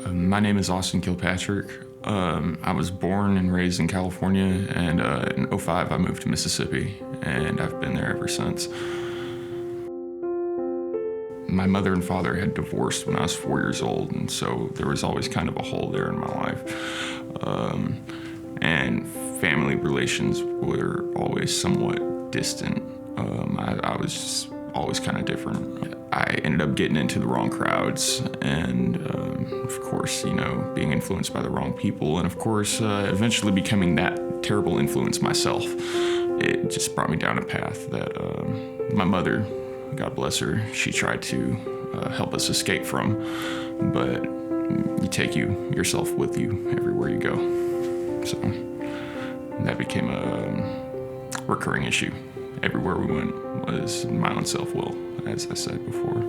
My name is Austin Kilpatrick. I was born and raised in California, and in '05 I moved to Mississippi, and I've been there ever since. My mother and father had divorced when I was 4 years old, and so there was always kind of a hole there in my life. And family relations were always somewhat distant. I was just always kind of different. I ended up getting into the wrong crowds and, of course, being influenced by the wrong people, and of course, eventually becoming that terrible influence myself. It just brought me down a path that my mother, God bless her, she tried to help us escape from, but you take yourself with you everywhere you go. So that became a recurring issue. Everywhere we went was my own self-will, as I said before.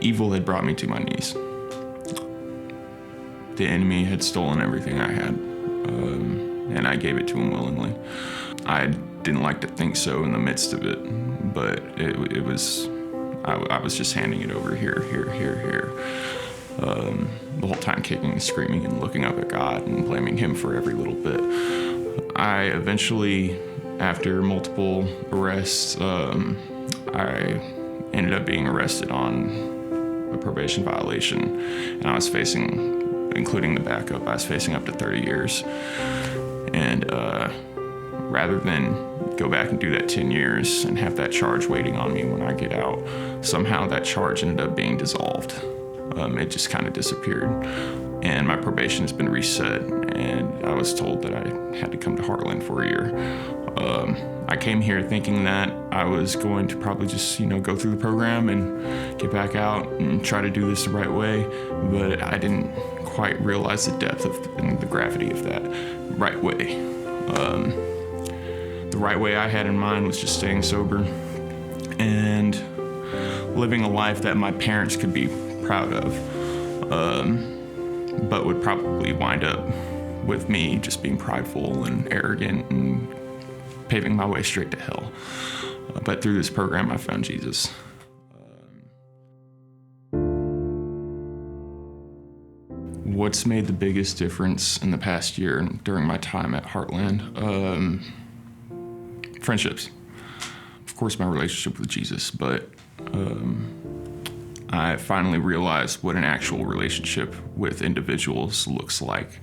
Evil had brought me to my knees. The enemy had stolen everything I had, and I gave it to him willingly. I didn't like to think so in the midst of it, but it was, I was just handing it over here. The whole time kicking and screaming and looking up at God and blaming him for every little bit. I eventually, after multiple arrests, I ended up being arrested on a probation violation, and I was facing, including the backup, I was facing up to 30 years. And rather than go back and do that 10 years and have that charge waiting on me when I get out, somehow that charge ended up being dissolved. It just kind of disappeared. And my probation has been reset, and I was told that I had to come to Heartland for a year. I came here thinking that I was going to probably just, go through the program and get back out and try to do this the right way, but I didn't quite realize the depth of and the gravity of that right way. The right way I had in mind was just staying sober and living a life that my parents could be proud of, but would probably wind up with me just being prideful and arrogant and paving my way straight to hell. But through this program, I found Jesus. What's made the biggest difference in the past year during my time at Heartland? Friendships. Of course, my relationship with Jesus, but I finally realized what an actual relationship with individuals looks like,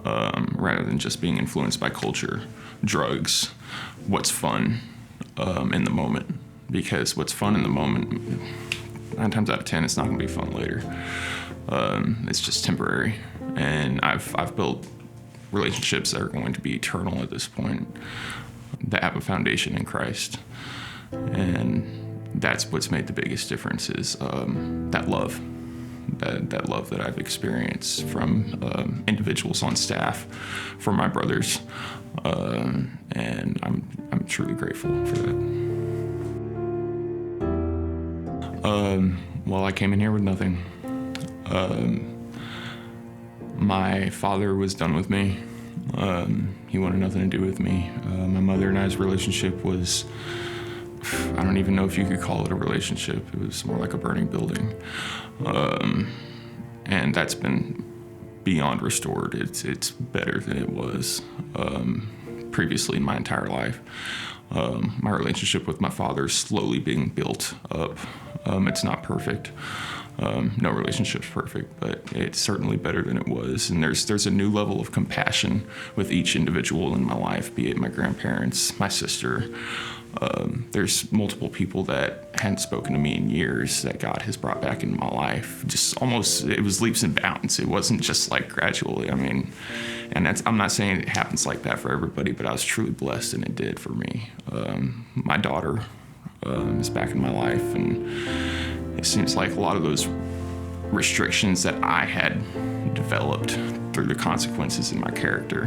rather than just being influenced by culture, drugs, what's fun in the moment. Because what's fun in the moment, 9 times out of 10, it's not going to be fun later. It's just temporary. And I've built relationships that are going to be eternal at this point, that have a foundation in Christ. And that's what's made the biggest difference is that love. That love that I've experienced from individuals on staff, from my brothers, and I'm truly grateful for that. Well, I came in here with nothing. My father was done with me. He wanted nothing to do with me. My mother and I's relationship was, I don't even know if you could call it a relationship. It was more like a burning building. And that's been beyond restored. It's better than it was previously in my entire life. My relationship with my father is slowly being built up. It's not perfect. No relationship's perfect, but it's certainly better than it was. And there's a new level of compassion with each individual in my life, be it my grandparents, my sister. There's multiple people that hadn't spoken to me in years that God has brought back into my life. Just almost, it was leaps and bounds. It wasn't just like gradually. And I'm not saying it happens like that for everybody, but I was truly blessed, and it did for me. My daughter is back in my life, and it seems like a lot of those restrictions that I had developed through the consequences in my character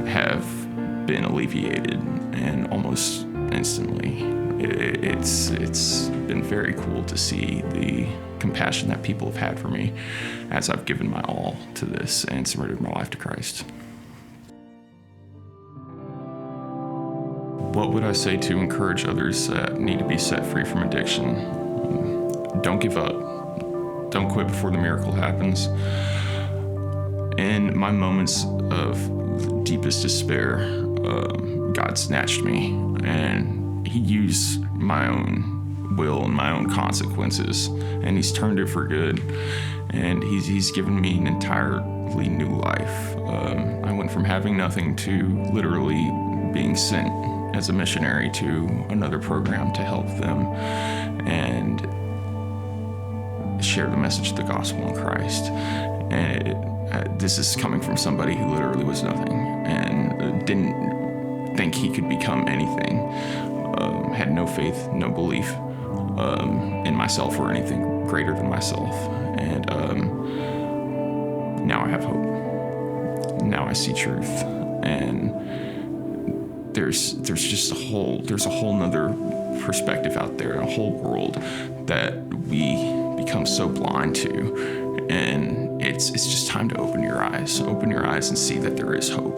have been alleviated, and almost instantly. It's been very cool to see the compassion that people have had for me as I've given my all to this and surrendered my life to Christ. What would I say to encourage others that need to be set free from addiction? don't give up. Don't quit before the miracle happens. In my moments of deepest despair, God snatched me, and he used my own will and my own consequences, and he's turned it for good, and he's given me an entirely new life. I went from having nothing to literally being sent as a missionary to another program to help them and share the message of the gospel in Christ. And this is coming from somebody who literally was nothing and didn't think he could become anything, had no faith, no belief in myself or anything greater than myself. And now I have hope. Now I see truth. And there's just a whole nother perspective out there, a whole world that we become so blind to. And it's just time to open your eyes and see that there is hope.